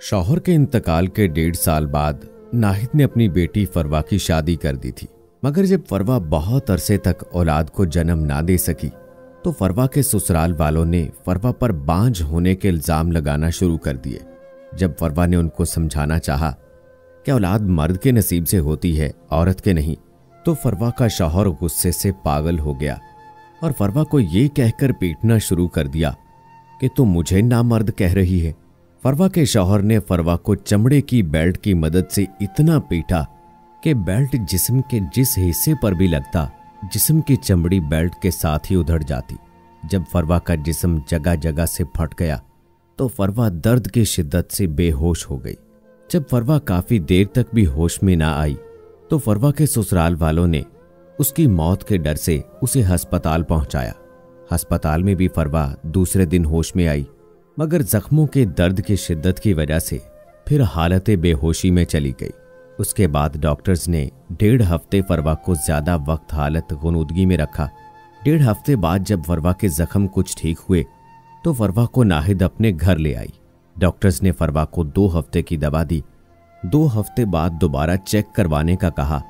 शौहर के इंतकाल के 1.5 साल बाद नाहिद ने अपनी बेटी फरवा की शादी कर दी थी। मगर जब फरवा बहुत अरसे तक औलाद को जन्म ना दे सकी तो फरवा के ससुराल वालों ने फरवा पर बांझ होने के इल्जाम लगाना शुरू कर दिए। जब फरवा ने उनको समझाना चाहा कि औलाद मर्द के नसीब से होती है, औरत के नहीं, तो फरवा का शौहर गुस्से से पागल हो गया और फरवा को ये कहकर पीटना शुरू कर दिया कि तुम मुझे नामर्द कह रही है। फरवा के शौहर ने फरवा को चमड़े की बेल्ट की मदद से इतना पीटा कि बेल्ट जिस्म के जिस हिस्से पर भी लगता, जिस्म की चमड़ी बेल्ट के साथ ही उधड़ जाती। जब फरवा का जिस्म जगह जगह से फट गया तो फरवा दर्द की शिद्दत से बेहोश हो गई। जब फरवा काफी देर तक भी होश में ना आई तो फरवा के ससुराल वालों ने उसकी मौत के डर से उसे अस्पताल पहुंचाया। अस्पताल में भी फरवा दूसरे दिन होश में आई, मगर जख्मों के दर्द की शिद्दत की वजह से फिर हालत बेहोशी में चली गई। उसके बाद डॉक्टर्स ने 1.5 हफ्ते फरवा को ज्यादा वक्त हालत गुनूदगी में रखा। 1.5 हफ्ते बाद जब फरवा के जख्म कुछ ठीक हुए तो फरवा को नाहिद अपने घर ले आई। डॉक्टर्स ने फरवा को 2 हफ्ते की दवा दी। 2 हफ्ते बाद दोबारा चेक करवाने का कहा।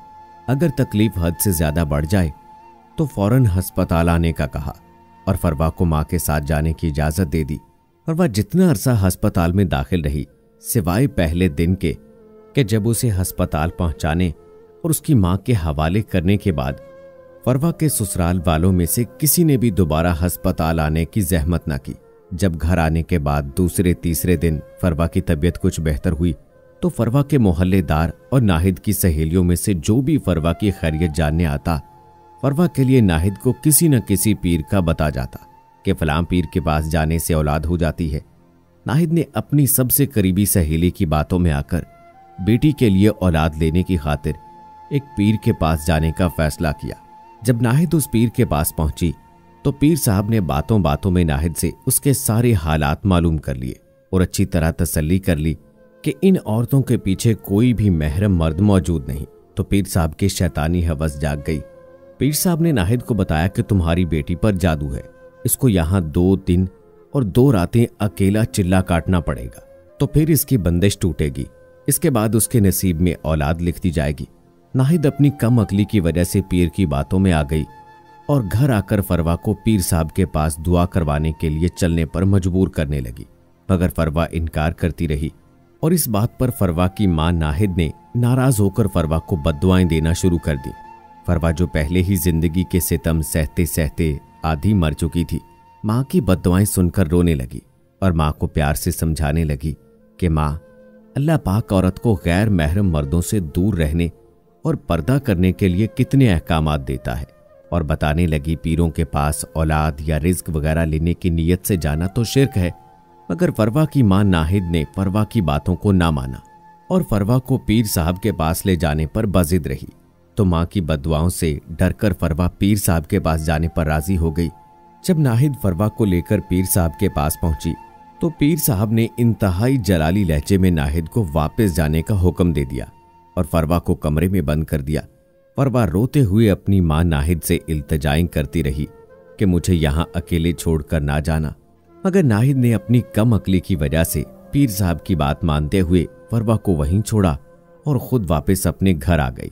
अगर तकलीफ हद से ज्यादा बढ़ जाए तो फौरन अस्पताल आने का कहा और फरवा को मां के साथ जाने की इजाजत दे दी। फरवा जितना अरसा अस्पताल में दाखिल रही, सिवाय पहले दिन के कि जब उसे अस्पताल पहुंचाने और उसकी मां के हवाले करने के बाद फरवा के ससुराल वालों में से किसी ने भी दोबारा अस्पताल आने की जहमत न की। जब घर आने के बाद दूसरे तीसरे दिन फरवा की तबीयत कुछ बेहतर हुई तो फरवा के मोहल्लेदार और नाहिद की सहेलियों में से जो भी फरवा की खैरियत जानने आता, फरवा के लिए नाहिद को किसी न किसी पीर का बता जाता कि फलां पीर के पास जाने से औलाद हो जाती है। नाहिद ने अपनी सबसे करीबी सहेली की बातों में आकर बेटी के लिए औलाद लेने की खातिर एक पीर के पास जाने का फैसला किया। जब नाहिद उस पीर के पास पहुंची तो पीर साहब ने बातों बातों में नाहिद से उसके सारे हालात मालूम कर लिए और अच्छी तरह तसल्ली कर ली कि इन औरतों के पीछे कोई भी महरम मर्द मौजूद नहीं। तो पीर साहब की शैतानी हवस जाग गई। पीर साहब ने नाहिद को बताया कि तुम्हारी बेटी पर जादू है, इसको यहां 2 दिन और 2 रातें अकेला चिल्ला काटना पड़ेगा तो फिर इसकी बंदिश टूटेगी। इसके बाद उसके नसीब में औलाद लिख दी जाएगी। नाहिद अपनी कम अकली की वजह से पीर की बातों में आ गई और घर आकर फरवा को पीर साहब के पास दुआ करवाने के लिए चलने पर मजबूर करने लगी, मगर फरवा इनकार करती रही और इस बात पर फरवा की मां नाहिद ने नाराज होकर फरवा को बद्दुआएं देना शुरू कर दी। फरवा जो पहले ही जिंदगी के सितम सहते सहते आधी मर चुकी थी, मां की बद्दुआएं सुनकर रोने लगी और मां को प्यार से समझाने लगी कि मां, अल्लाह पाक औरत को गैर महरम मर्दों से दूर रहने और पर्दा करने के लिए कितने अहकामात देता है, और बताने लगी पीरों के पास औलाद या रिज्क वगैरह लेने की नीयत से जाना तो शिर्क है। मगर फरवा की मां नाहिद ने फरवा की बातों को ना माना और फरवा को पीर साहब के पास ले जाने पर बाजिद रही। तो मां की बद्दुआओं से डरकर फरवा पीर साहब के पास जाने पर राजी हो गई। जब नाहिद फरवा को लेकर पीर साहब के पास पहुंची तो पीर साहब ने इंतहाई जलाली लहजे में नाहिद को वापस जाने का हुक्म दे दिया और फरवा को कमरे में बंद कर दिया। फरवा रोते हुए अपनी मां नाहिद से इल्तिजाएं करती रही कि मुझे यहां अकेले छोड़कर ना जाना, मगर नाहिद ने अपनी कम अकली की वजह से पीर साहब की बात मानते हुए फरवा को वहीं छोड़ा और खुद वापस अपने घर आ गई।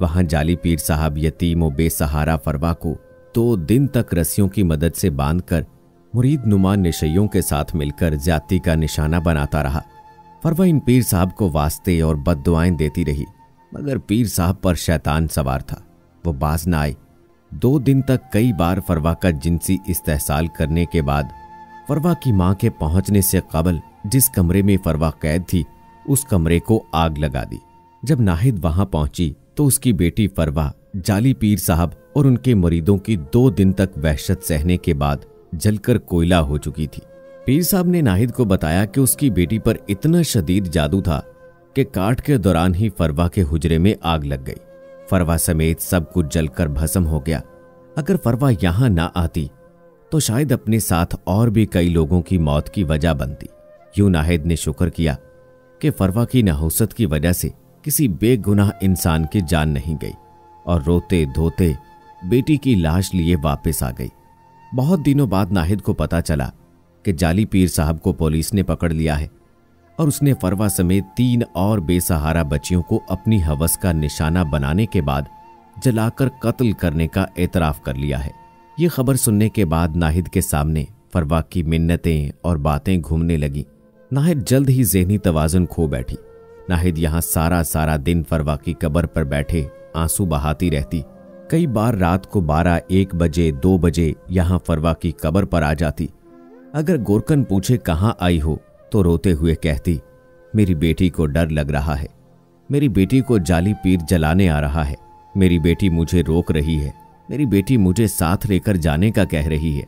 वहां जाली पीर साहब यतीम और बेसहारा फरवा को 2 दिन तक रस्सियों की मदद से बांधकर मुरीद नुमा निशइयों के साथ मिलकर ज्यादती का निशाना बनाता रहा। फरवा इन पीर साहब को वास्ते और बद्दुआएं देती रही, मगर पीर साहब पर शैतान सवार था, वो बाज न आए। 2 दिन तक कई बार फरवा का जिनसी इस्तेहसाल करने के बाद फरवा की मां के पहुंचने से कबल जिस कमरे में फरवा कैद थी उस कमरे को आग लगा दी। जब नाहिद वहां पहुंची तो उसकी बेटी फरवा जाली पीर साहब और उनके मुरीदों की 2 दिन तक वहशत सहने के बाद जलकर कोयला हो चुकी थी। पीर साहब ने नाहिद को बताया कि उसकी बेटी पर इतना शदीद जादू था कि काट के दौरान ही फरवा के हुजरे में आग लग गई। फरवा समेत सब कुछ जलकर भस्म हो गया। अगर फरवा यहां ना आती तो शायद अपने साथ और भी कई लोगों की मौत की वजह बनती। यूं नाहिद ने शुक्र किया कि फरवा की नहुसत की वजह से किसी बेगुनाह इंसान की जान नहीं गई और रोते धोते बेटी की लाश लिए वापस आ गई। बहुत दिनों बाद नाहिद को पता चला कि जाली पीर साहब को पुलिस ने पकड़ लिया है। और उसने फरवा समेत 3 और बेसहारा बच्चियों को अपनी हवस का निशाना बनाने के बाद जलाकर कत्ल करने का एतराफ कर लिया है। ये खबर सुनने के बाद नाहिद के सामने फरवा की मिन्नतें और बातें घूमने लगी। नाहिद जल्द ही ज़हनी तवाज़ुन खो बैठी। नाहिद यहाँ सारा दिन फरवा की कब्र पर बैठे आंसू बहाती रहती। कई बार रात को 12-1 बजे 2 बजे यहाँ फरवा की कब्र पर आ जाती। अगर गोरकन पूछे कहाँ आई हो तो रोते हुए कहती, मेरी बेटी को डर लग रहा है, मेरी बेटी को जाली पीर जलाने आ रहा है, मेरी बेटी मुझे रोक रही है, मेरी बेटी मुझे साथ लेकर जाने का कह रही है,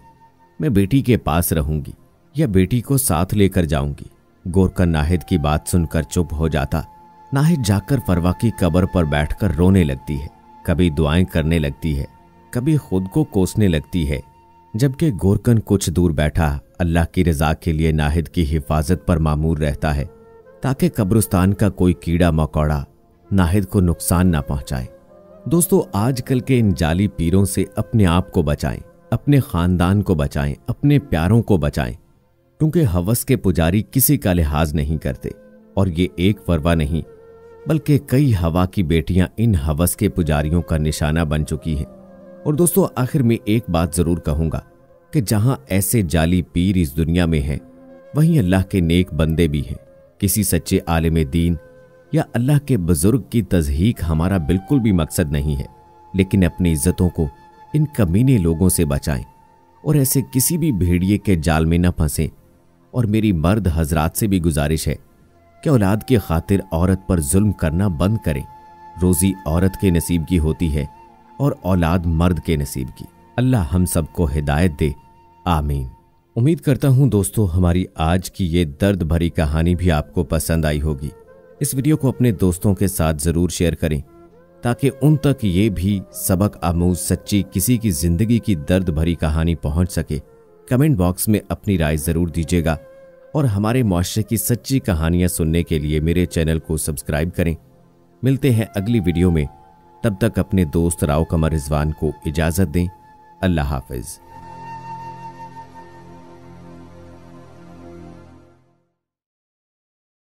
मैं बेटी के पास रहूंगी या बेटी को साथ लेकर जाऊंगी। गोरकन नाहिद की बात सुनकर चुप हो जाता। नाहिद जाकर फरवा की कब्र पर बैठकर रोने लगती है। कभी दुआएं करने लगती है, कभी खुद को कोसने लगती है, जबकि गोरकन कुछ दूर बैठा अल्लाह की रजा के लिए नाहिद की हिफाजत पर मामूर रहता है, ताकि कब्रिस्तान का कोई कीड़ा मकोड़ा नाहिद को नुकसान ना पहुंचाए। दोस्तों, आजकल के इन जाली पीरों से अपने आप को बचाएं, अपने खानदान को बचाएं, अपने प्यारों को बचाएं, क्योंकि हवस के पुजारी किसी का लिहाज नहीं करते। और ये एक फरवा नहीं बल्कि कई हवा की बेटियां इन हवस के पुजारियों का निशाना बन चुकी हैं। और दोस्तों, आखिर में एक बात जरूर कहूंगा कि जहां ऐसे जाली पीर इस दुनिया में हैं, वहीं अल्लाह के नेक बंदे भी हैं। किसी सच्चे आलिम दीन या अल्लाह के बुजुर्ग की तज़हीक हमारा बिल्कुल भी मकसद नहीं है, लेकिन अपनी इज्जतों को इन कमीने लोगों से बचाएं और ऐसे किसी भी भेड़िए के जाल में न फंसें। और मेरी मर्द हजरात से भी गुजारिश है कि औलाद की खातिर औरत पर जुल्म करना बंद करें। रोजी औरत के नसीब की होती है और औलाद मर्द के नसीब की। अल्लाह हम सबको हिदायत दे, आमीन। उम्मीद करता हूं दोस्तों, हमारी आज की ये दर्द भरी कहानी भी आपको पसंद आई होगी। इस वीडियो को अपने दोस्तों के साथ जरूर शेयर करें, ताकि उन तक ये भी सबक आमूज सच्ची किसी की जिंदगी की दर्द भरी कहानी पहुंच सके। कमेंट बॉक्स में अपनी राय जरूर दीजिएगा और हमारे मुआशरे की सच्ची कहानियां सुनने के लिए मेरे चैनल को सब्सक्राइब करें। मिलते हैं अगली वीडियो में, तब तक अपने दोस्त राव कमर रिजवान को इजाजत दें। अल्लाह हाफिज।